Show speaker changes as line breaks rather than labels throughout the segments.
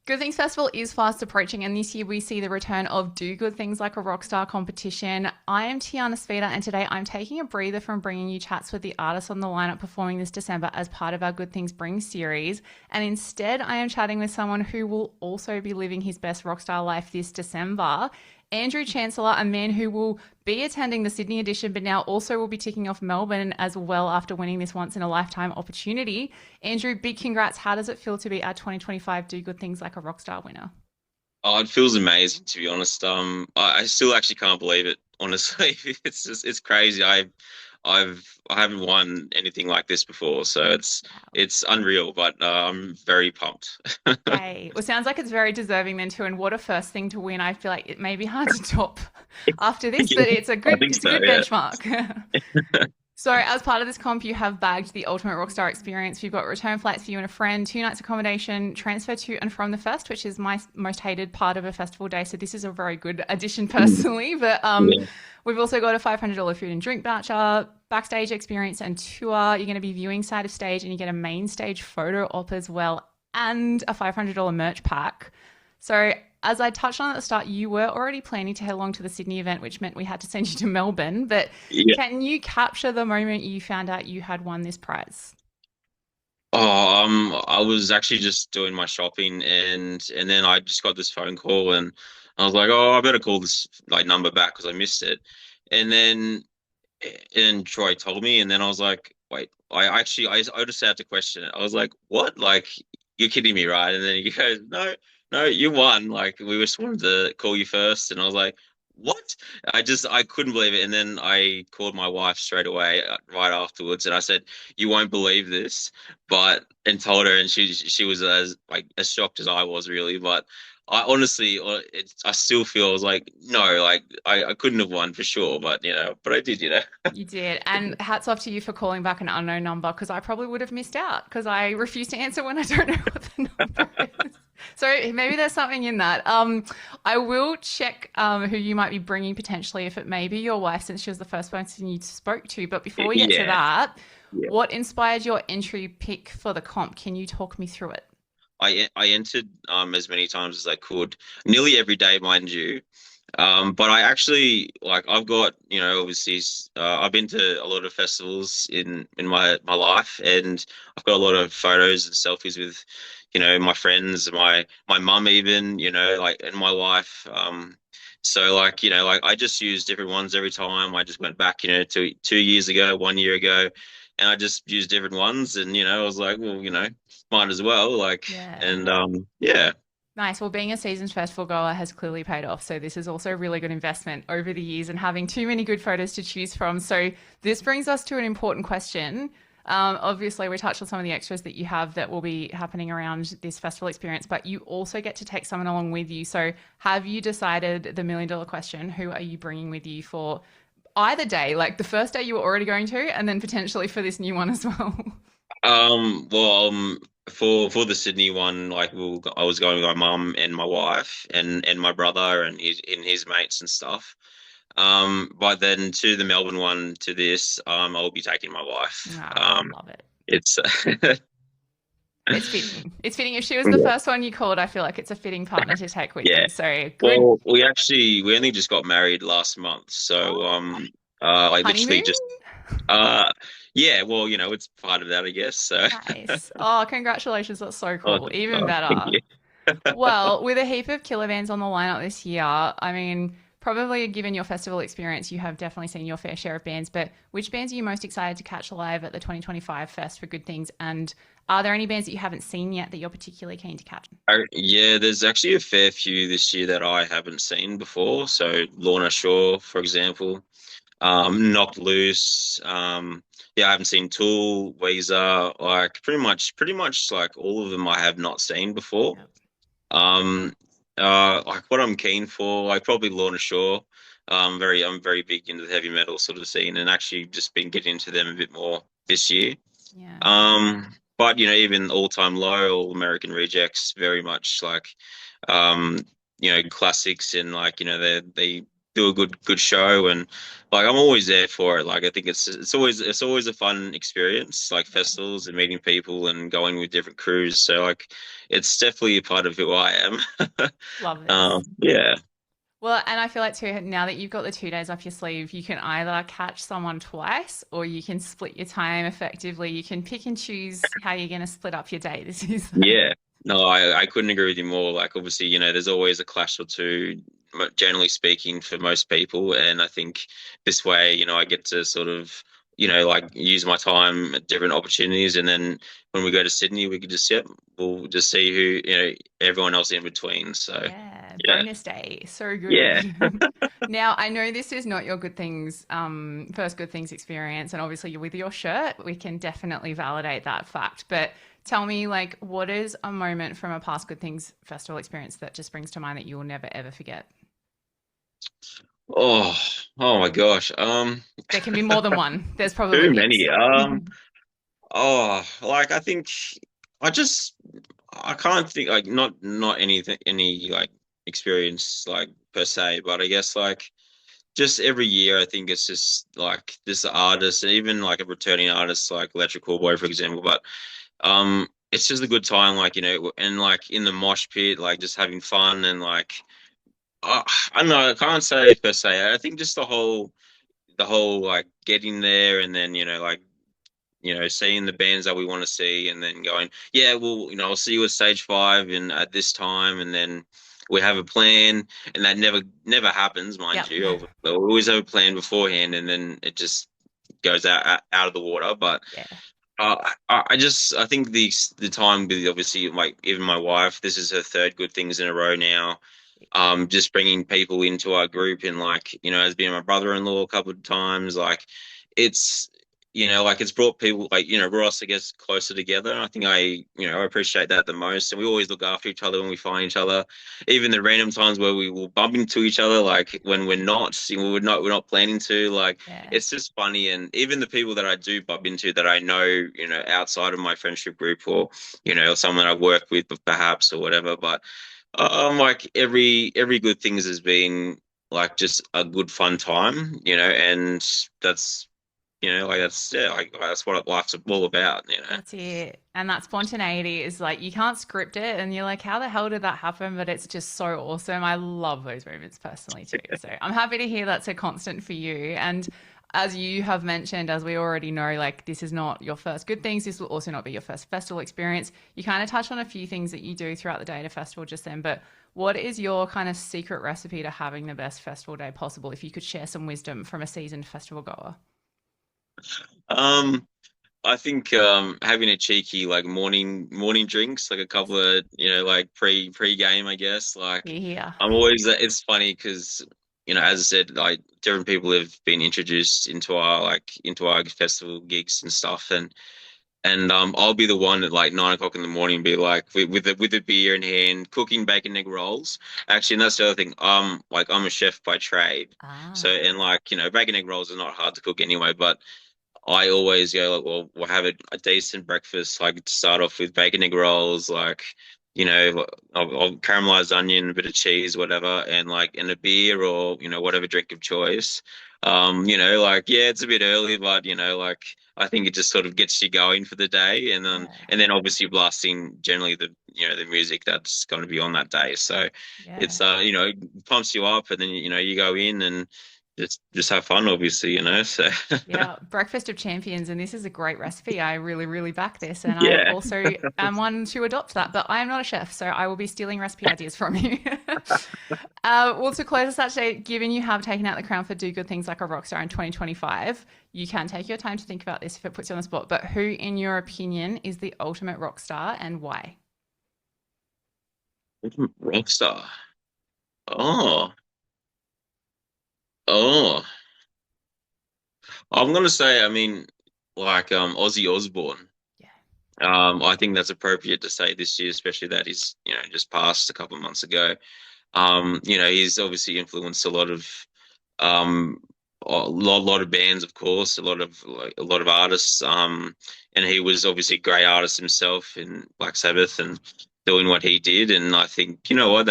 Good Things Festival is fast approaching, and this year we see the return of Do Good Things Like a Rockstar competition. I am Tiana Speter, and today I'm taking a breather from bringing you chats with the artists on the lineup performing this December as part of our Good Things Bring series. And instead, I am chatting with someone who will also be living his best rockstar life this December. Andrew Chancellor, a man who will be attending the Sydney edition, but now also will be ticking off Melbourne as well after winning this once in a lifetime opportunity. Andrew, big congrats. How does it feel to be our 2025 Do Good Things Like a Rockstar winner?
Oh, it feels amazing to be honest. I still actually can't believe it. Honestly, it's crazy. I haven't won anything like this before, so
Wow.
it's unreal. But I'm very pumped.
Yay. Well, sounds like it's very deserving then too. And what a first thing to win. I feel like it may be hard to top after this,
Yeah,
but it's a
I
good
think
it's a
so.
good
Yeah.
benchmark. So, as part of this comp, you have bagged the ultimate rockstar experience. You've got return flights for you and a friend, 2 nights accommodation, transfer to and from the fest, which is my most hated part of a festival day. So, this is a very good addition personally. But
Yeah.
we've also got a $500 food and drink voucher, backstage experience and tour. You're going to be viewing side of stage, and you get a main stage photo op as well, and a $500 merch pack. So, as I touched on at the start, you were already planning to head along to the Sydney event, which meant we had to send you to Melbourne. But
Yeah.
can you capture the moment you found out you had won this prize?
Oh, I was actually just doing my shopping and then I just got this phone call and I was like, oh, I better call this like number back because I missed it. And then and Troy told me, and then I was like, wait, I just had to question it. I was like, what? Like, you're kidding me, right? And then he goes, no, no, you won. Like, we just wanted to call you first, and I was like, what? I couldn't believe it. And then I called my wife straight away, right afterwards, and I said, you won't believe this, but and told her, and she was as shocked as I was, really, but. I honestly, I still feel I was like, no, like I couldn't have won for sure, but but I did.
You did. And hats off to you for calling back an unknown number because I probably would have missed out because I refuse to answer when I don't know what the number is. So maybe there's something in that. I will check who you might be bringing potentially if it may be your wife since she was the first person you spoke to. But before we get to
Yeah,
that,
yeah.
what inspired your entry pick for the comp? Can you talk me through it?
I entered as many times as I could, nearly every day, mind you. But I actually like I've got obviously I've been to a lot of festivals in my life, and I've got a lot of photos and selfies with my friends, my mum even like and my wife. So like like I just use different ones every time. I just went back two years ago, 1 year ago, and I just used different ones, and I was like, well, might as well like,
Yeah.
and yeah.
Nice. Well, being a seasoned festival goer has clearly paid off. So this is also a really good investment over the years and having too many good photos to choose from. So this brings us to an important question. Obviously, we touched on some of the extras that you have that will be happening around this festival experience, but you also get to take someone along with you. So have you decided the $1 million question? Who are you bringing with you for either day, like the first day you were already going to, and then potentially for this new one as well?
Well, for the Sydney one, like I was going with my mum and my wife and my brother and his mates and stuff. But then to the Melbourne one, to this, I'll be taking my wife.
Ah, love it.
It's
It's fitting. It's fitting. If she was the
yeah,
first one you called, I feel like it's a fitting partner to take with
yeah.
you. So good.
Well, we only just got married last month, so
Oh,
like literally
honeymoon?
just uh, yeah. Well, it's part of that, I guess. So,
Nice. Oh, congratulations. That's so
oh,
cool. Even
thank
better.
you.
Well, with a heap of killer bands on the lineup this year, I mean, probably given your festival experience, you have definitely seen your fair share of bands. But which bands are you most excited to catch live at the 2025 Fest for Good Things? And are there any bands that you haven't seen yet that you're particularly keen to catch?
Yeah, there's actually a fair few this year that I haven't seen before. So Lorna Shore, for example, Knocked Loose. Yeah, I haven't seen Tool, Weezer, like pretty much like all of them I have not seen before.
Yep.
Um, like what I'm keen for, like probably Lorna Shore. I'm very big into the heavy metal sort of scene, and actually just been getting into them a bit more this year.
Yeah.
But even All Time Low, All American Rejects, very much like um, classics and like they do a good show, and like I'm always there for it. Like I think it's always a fun experience, like
Yeah,
festivals and meeting people and going with different crews. So like it's definitely a part of who I am.
love this.
Yeah,
Well, and I feel like too, now that you've got the 2 days off your sleeve, you can either catch someone twice or you can split your time effectively. You can pick and choose how you're going to split up your day this is.
yeah. No, I couldn't agree with you more. Like obviously, there's always a clash or two, generally speaking, for most people, and I think this way, I get to sort of, like use my time at different opportunities, and then when we go to Sydney, we could just, yep, we'll just see who, everyone else in between. So,
Yeah,
yeah,
bonus day. So
yeah.
good. Now, I know this is not your good things, first good things experience, and obviously you're with your shirt. We can definitely validate that fact. But tell me, like, what is a moment from a past good things festival experience that just brings to mind that you will never ever forget?
Oh, oh my gosh.
There can be more than one. There's probably
Too
heaps.
many. Like I think I just I can't think like not anything any like experience like per se, but I guess like just every year I think it's just like this artist and even like a returning artist like Electrical Boy for example, but it's just a good time like and like in the mosh pit like just having fun and like uh, I don't know I can't say per se. I think just the whole like getting there and then like seeing the bands that we want to see and then going, yeah, well, I'll see you at stage five and at this time, and then we have a plan, and that never happens, mind
Yep.
you. We always have a plan beforehand, and then it just goes out of the water. But
Yeah.
I think the time with obviously like even my wife, this is her third good things in a row now. Just bringing people into our group and like has been my brother-in-law a couple of times, like it's like it's brought people like brought us I guess closer together, and I think I appreciate that the most, and we always look after each other when we find each other, even the random times where we will bump into each other like when we're not planning to, like
Yeah.
it's just funny. And even the people that I do bump into that I know outside of my friendship group, or someone I've worked with perhaps or whatever, but like every good things has been like just a good fun time, and that's like that's yeah, like that's what life's all about.
That's it. And that spontaneity is like you can't script it and you're like, how the hell did that happen? But it's just so awesome. I love those moments personally too. So I'm happy to hear that's a constant for you. And as you have mentioned, as we already know, like this is not your first good things. This will also not be your first festival experience. You kind of touched on a few things that you do throughout the day at a festival just then, but what is your kind of secret recipe to having the best festival day possible? If you could share some wisdom from a seasoned festival goer.
Um, I think having a cheeky like morning drinks, like a couple
Yes.
of like pre-game, I guess. Like
Yeah.
I'm always it's funny because as I said, like different people have been introduced into our festival gigs and stuff, and I'll be the one at like 9 o'clock in the morning, be like with a beer in hand, cooking bacon egg rolls. Actually, and that's the other thing. Like I'm a chef by trade, so
Ah.
and like bacon egg rolls are not hard to cook anyway, but I always go like, well, we'll have a decent breakfast. Like to start off with bacon egg rolls, like I'll caramelized onion, a bit of cheese, whatever, and like and a beer or whatever drink of choice. Like yeah, it's a bit early, but like I think it just sort of gets you going for the day,
Yeah.
and then obviously blasting generally the music that's going to be on that day. So
Yeah.
it's pumps you up, and then you go in and just have fun, obviously, so.
Yeah, breakfast of champions, and this is a great recipe. I really, really back this, and I
Yeah.
also am one to adopt that. But I am not a chef, so I will be stealing recipe ideas from you. Well, to close us out today, given you have taken out the crown for Do Good Things Like a Rockstar in 2025, you can take your time to think about this if it puts you on the spot. But who, in your opinion, is the ultimate rock star and why?
Rockstar. Oh, oh. I'm gonna say, I mean, like Ozzy Osbourne.
Yeah.
I think that's appropriate to say this year, especially that he's, just passed a couple of months ago. He's obviously influenced a lot of a lot of bands, of course, a lot of artists. And he was obviously a great artist himself in Black Sabbath and doing what he did. And I think, you know what,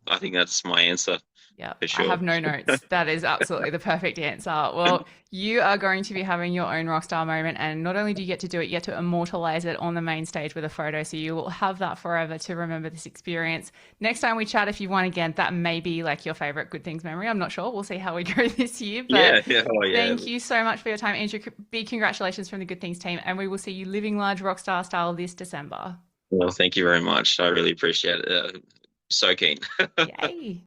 I think that's my answer.
Yeah,
for
I
sure.
have no notes. That is absolutely the perfect answer. Well, you are going to be having your own Rockstar moment, and not only do you get to do it, you get to immortalize it on the main stage with a photo. So you will have that forever to remember this experience. Next time we chat, if you won again, that may be like your favorite good things memory. I'm not sure. We'll see how we go this year. But
Yeah, yeah, oh yeah.
thank you so much for your time, Andrew. Big congratulations from the Good Things team, and we will see you living large Rockstar style this December.
Well, thank you very much. I really appreciate it. So keen.
Yay.